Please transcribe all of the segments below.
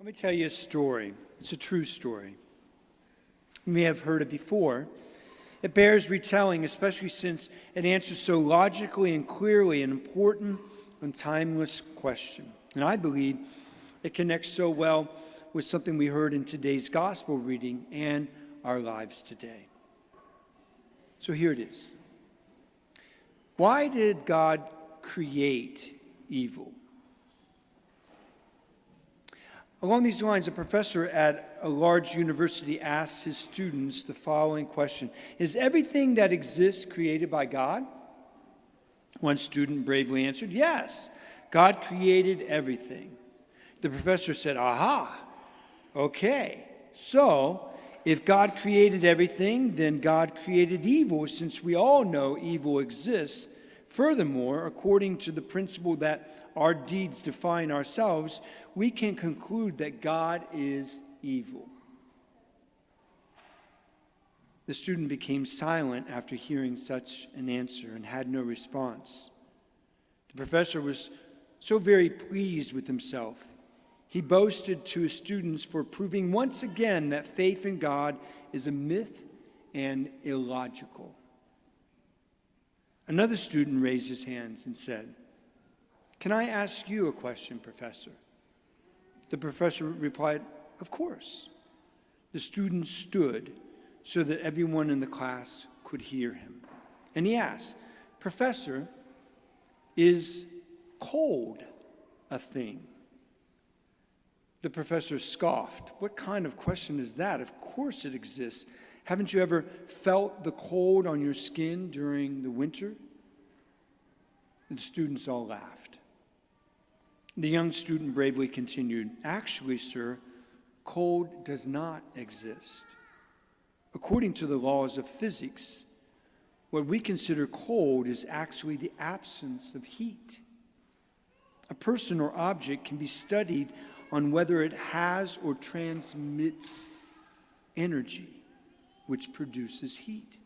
Let me tell you a story. It's a true story. You may have heard it before. It bears retelling, especially since it answers so logically and clearly an important and timeless question. And I believe it connects so well with something we heard in today's gospel reading and our lives today. So here it is. Why did God create evil? Along these lines, a professor at a large university asked his students the following question: Is everything that exists created by God? One student bravely answered, yes, God created everything. The professor said, aha, okay. So, if God created everything, then God created evil, since we all know evil exists. Furthermore, according to the principle that our deeds define ourselves, we can conclude that God is evil. The student became silent after hearing such an answer and had no response. The professor was so very pleased with himself. He boasted to his students for proving once again that faith in God is a myth and illogical. Another student raised his hands and said, "Can I ask you a question, Professor?" The professor replied, "Of course." The student stood so that everyone in the class could hear him. And he asked, "Professor, is cold a thing?" The professor scoffed. "What kind of question is that? Of course it exists. Haven't you ever felt the cold on your skin during the winter?" The students all laughed. The young student bravely continued, "Actually, sir, cold does not exist. According to the laws of physics, what we consider cold is actually the absence of heat. A person or object can be studied on whether it has or transmits energy, which produces heat.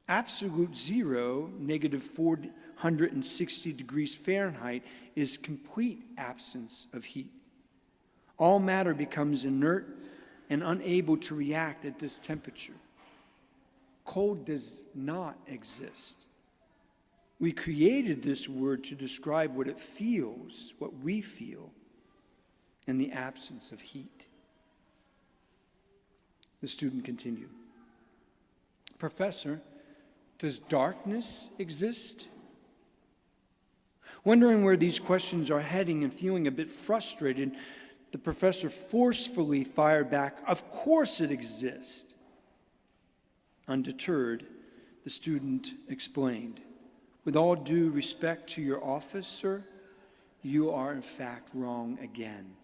Absolute zero, negative 460 degrees Fahrenheit, is complete absence of heat. All matter becomes inert and unable to react at this temperature. Cold does not exist. We created this word to describe what it feels, what we feel, in the absence of heat." The student continued, "Professor, does darkness exist?" Wondering where these questions are heading and feeling a bit frustrated, the professor forcefully fired back, "Of course it exists." Undeterred, the student explained, "With all due respect to your office, sir, you are in fact wrong again.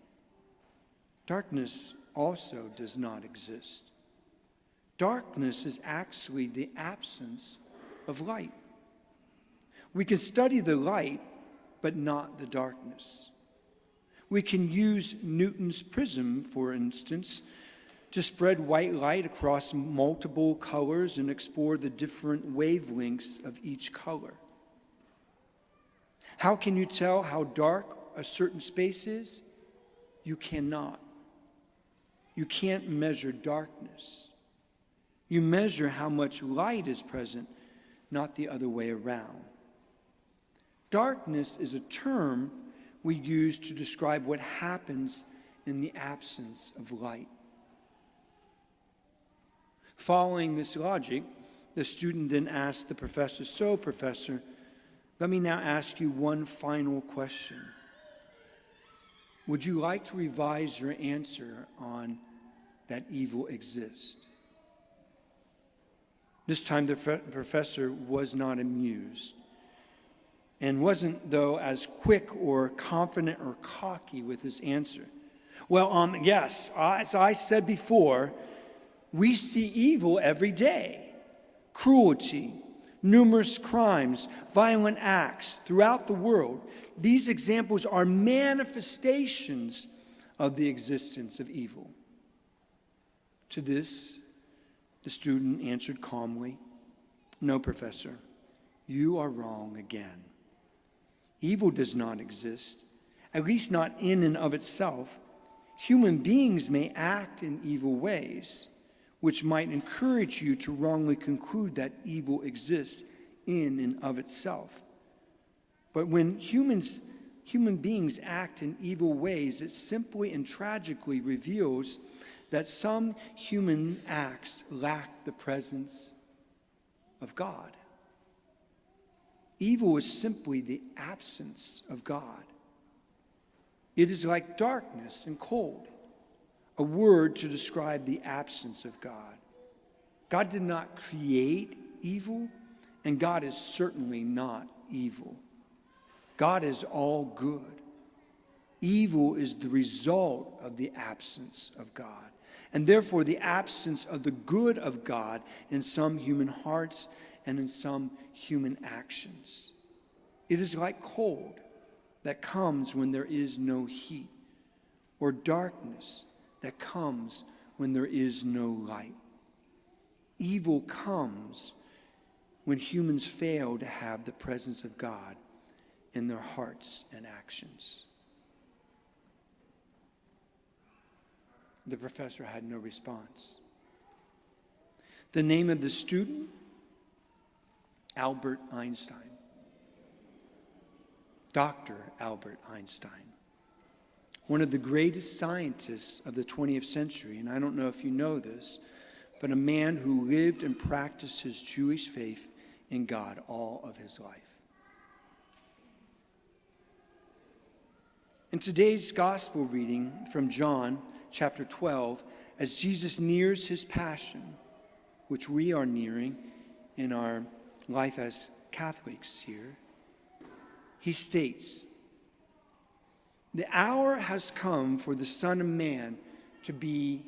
Darkness also does not exist. Darkness is actually the absence of light. We can study the light, but not the darkness. We can use Newton's prism, for instance, to spread white light across multiple colors and explore the different wavelengths of each color. How can you tell how dark a certain space is? You cannot. You can't measure darkness. You measure how much light is present, not the other way around. Darkness is a term we use to describe what happens in the absence of light." Following this logic, the student then asked the professor, "So, Professor, let me now ask you one final question. Would you like to revise your answer on that evil exists?" This time the professor was not amused and wasn't, though, as quick or confident or cocky with his answer. "Well, yes, as I said before, we see evil every day. Cruelty, numerous crimes, violent acts throughout the world. These examples are manifestations of the existence of evil." To this, the student answered calmly, "No, Professor, you are wrong again. Evil does not exist, at least not in and of itself. Human beings may act in evil ways, which might encourage you to wrongly conclude that evil exists in and of itself. But when human beings act in evil ways, it simply and tragically reveals that some human acts lack the presence of God. Evil is simply the absence of God. It is like darkness and cold, a word to describe the absence of God. God did not create evil, and God is certainly not evil. God is all good. Evil is the result of the absence of God, and therefore the absence of the good of God in some human hearts and in some human actions. It is like cold that comes when there is no heat, or darkness that comes when there is no light. Evil comes when humans fail to have the presence of God in their hearts and actions. The professor had no response. The name of the student? Albert Einstein. Dr. Albert Einstein. One of the greatest scientists of the 20th century, and I don't know if you know this, but a man who lived and practiced his Jewish faith in God all of his life. In today's gospel reading from John chapter 12, as Jesus nears his passion, which we are nearing in our life as Catholics here, he states, "The hour has come for the Son of Man to be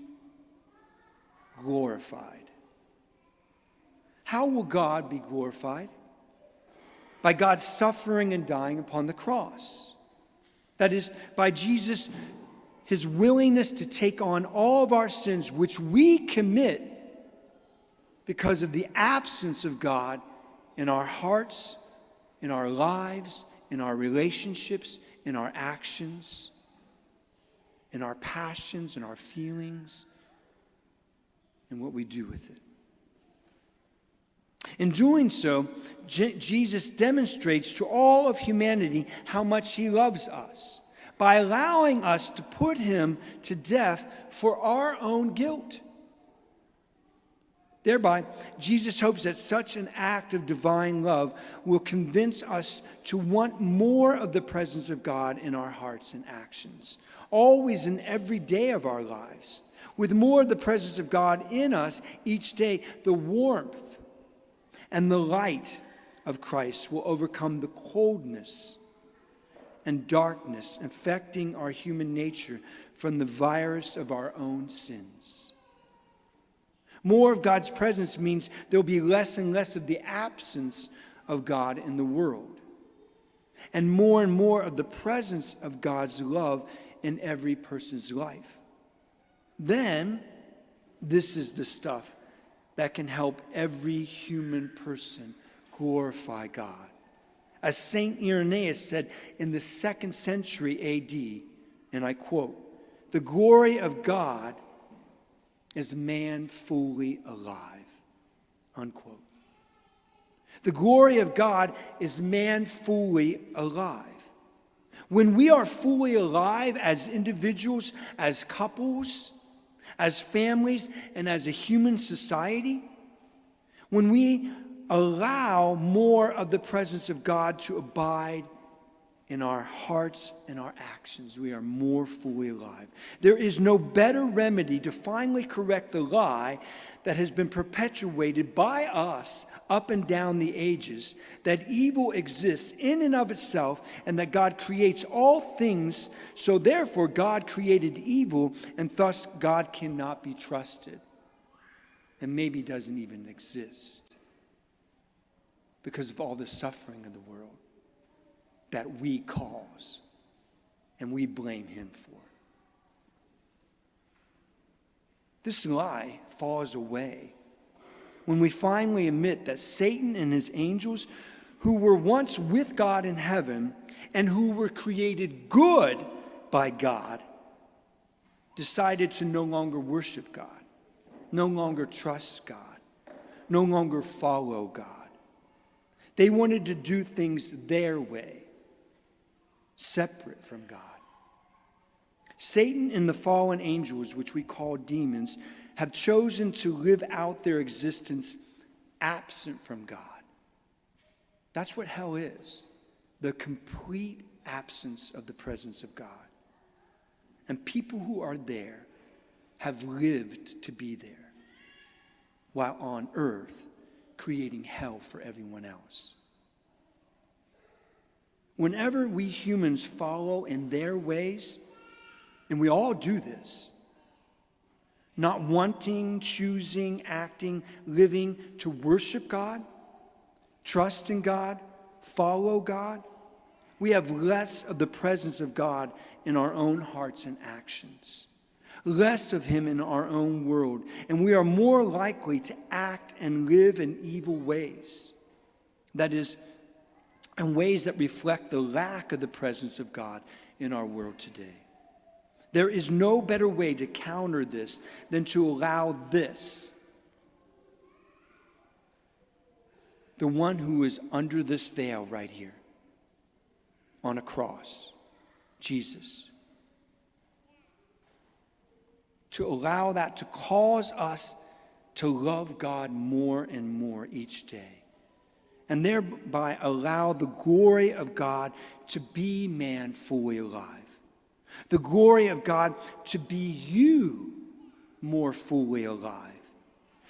glorified." How will God be glorified? By God suffering and dying upon the cross. That is, by Jesus, his willingness to take on all of our sins, which we commit because of the absence of God in our hearts, in our lives, in our relationships, in our actions, in our passions, in our feelings, and what we do with it. In doing so, Jesus demonstrates to all of humanity how much he loves us by allowing us to put him to death for our own guilt. Thereby, Jesus hopes that such an act of divine love will convince us to want more of the presence of God in our hearts and actions, always and every day of our lives. With more of the presence of God in us each day, the warmth and the light of Christ will overcome the coldness and darkness affecting our human nature from the virus of our own sins. More of God's presence means there will be less and less of the absence of God in the world, and more of the presence of God's love in every person's life. Then, this is the stuff that can help every human person glorify God. As St. Irenaeus said in the 2nd century AD, and I quote, "The glory of God is man fully alive," unquote. The glory of God is man fully alive. When we are fully alive as individuals, as couples, as families, and as a human society, when we allow more of the presence of God to abide in our hearts and our actions, we are more fully alive. There is no better remedy to finally correct the lie that has been perpetuated by us up and down the ages, that evil exists in and of itself and that God creates all things, so therefore God created evil and thus God cannot be trusted and maybe doesn't even exist because of all the suffering of the world that we cause and we blame him for. This lie falls away when we finally admit that Satan and his angels, who were once with God in heaven and who were created good by God, decided to no longer worship God, no longer trust God, no longer follow God. They wanted to do things their way, separate from God. Satan and the fallen angels, which we call demons, have chosen to live out their existence absent from God. That's what hell is, the complete absence of the presence of God. And people who are there have lived to be there, while on earth creating hell for everyone else. Whenever we humans follow in their ways, and we all do this, not wanting, choosing, acting, living to worship God, trust in God, follow God, we have less of the presence of God in our own hearts and actions, less of him in our own world, and we are more likely to act and live in evil ways. That is, in ways that reflect the lack of the presence of God in our world today. There is no better way to counter this than to allow this, the one who is under this veil right here on a cross, Jesus, to allow that to cause us to love God more and more each day, and thereby allow the glory of God to be man fully alive. The glory of God to be you more fully alive.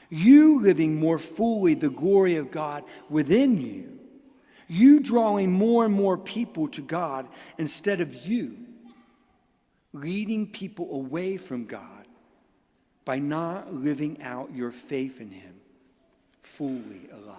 You living more fully the glory of God within you. You drawing more and more people to God instead of you leading people away from God by not living out your faith in him fully alive.